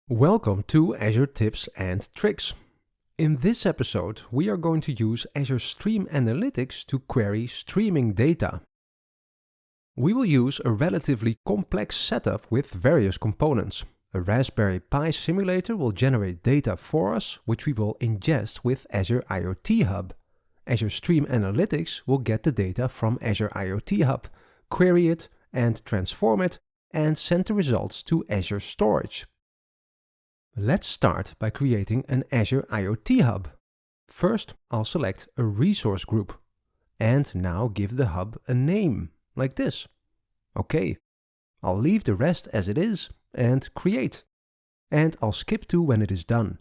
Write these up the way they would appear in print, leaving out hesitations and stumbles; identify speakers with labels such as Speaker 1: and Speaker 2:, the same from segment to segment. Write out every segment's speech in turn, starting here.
Speaker 1: Welcome to Azure Tips and Tricks. In this episode, we are going to use Azure Stream Analytics to query streaming data. We will use a relatively complex setup with various components. A Raspberry Pi simulator will generate data for us, which we will ingest with Azure IoT Hub. Azure Stream Analytics will get the data from Azure IoT Hub, query it and transform it, and send the results to Azure Storage. Let's start by creating an Azure IoT Hub. First, I'll select a resource group and now give the hub a name, like this. Okay, I'll leave the rest as it is and create. And I'll skip to when it is done.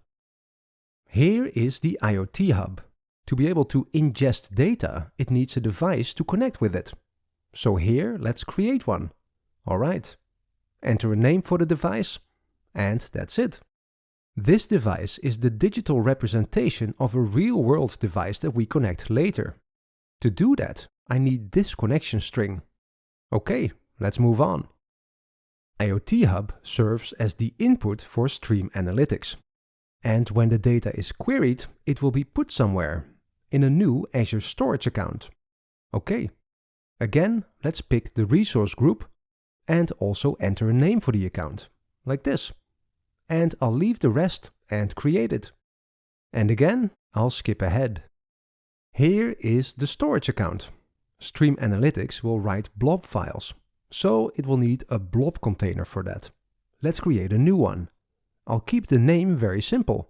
Speaker 1: Here is the IoT Hub. To be able to ingest data, it needs a device to connect with it. So here, let's create one. Alright, enter a name for the device, and that's it. This device is the digital representation of a real-world device that we connect later. To do that, I need this connection string. Okay, let's move on. IoT Hub serves as the input for Stream Analytics. And when the data is queried, it will be put somewhere, in a new Azure Storage account. Okay, again, let's pick the resource group and also enter a name for the account, like this. And I'll leave the rest and create it. And again, I'll skip ahead. Here is the storage account. Stream Analytics will write blob files, so it will need a blob container for that. Let's create a new one. I'll keep the name very simple.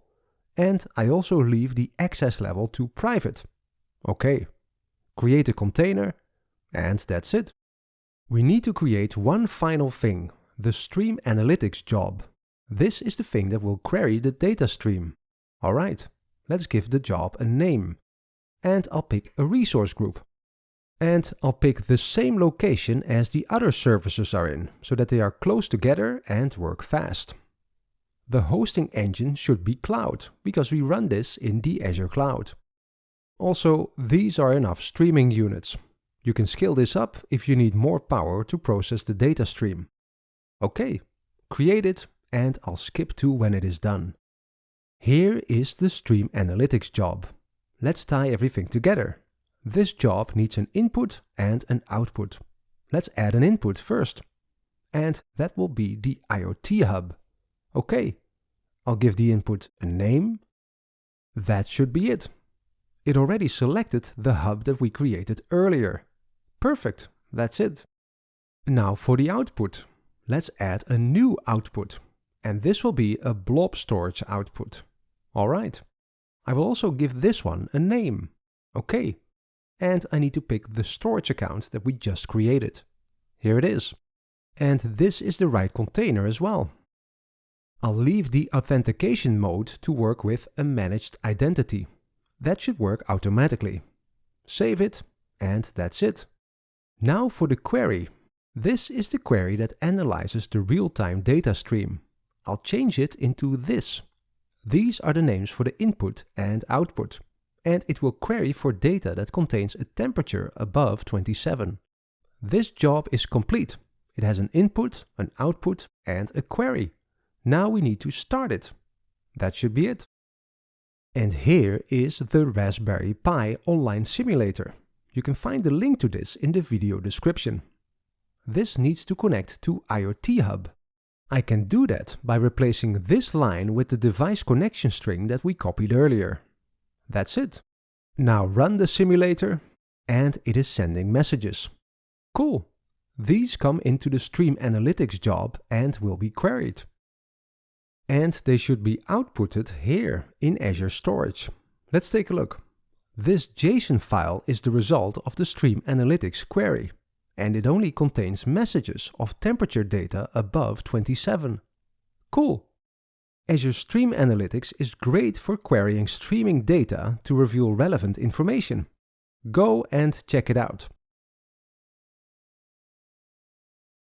Speaker 1: And I also leave the access level to private. Okay, create a container, and that's it. We need to create one final thing, the Stream Analytics job. This is the thing that will query the data stream. Alright, let's give the job a name. And I'll pick a resource group. And I'll pick the same location as the other services are in, so that they are close together and work fast. The hosting engine should be cloud, because we run this in the Azure cloud. Also, these are enough streaming units. You can scale this up if you need more power to process the data stream. Okay, create it, and I'll skip to when it is done. Here is the Stream Analytics job. Let's tie everything together. This job needs an input and an output. Let's add an input first. And that will be the IoT Hub. Okay, I'll give the input a name. That should be it. It already selected the hub that we created earlier. Perfect, that's it. Now for the output. Let's add a new output. And this will be a blob storage output. Alright. I will also give this one a name. Okay. And I need to pick the storage account that we just created. Here it is. And this is the right container as well. I'll leave the authentication mode to work with a managed identity. That should work automatically. Save it, and that's it. Now for the query. This is the query that analyzes the real-time data stream. I'll change it into this. These are the names for the input and output. And it will query for data that contains a temperature above 27. This job is complete. It has an input, an output, and a query. Now we need to start it. That should be it. And here is the Raspberry Pi online simulator. You can find the link to this in the video description. This needs to connect to IoT Hub. I can do that by replacing this line with the device connection string that we copied earlier. That's it. Now run the simulator, and it is sending messages. Cool. These come into the Stream Analytics job and will be queried. And they should be outputted here in Azure Storage. Let's take a look. This JSON file is the result of the Stream Analytics query, and it only contains messages of temperature data above 27. Cool! Azure Stream Analytics is great for querying streaming data to reveal relevant information. Go and check it out.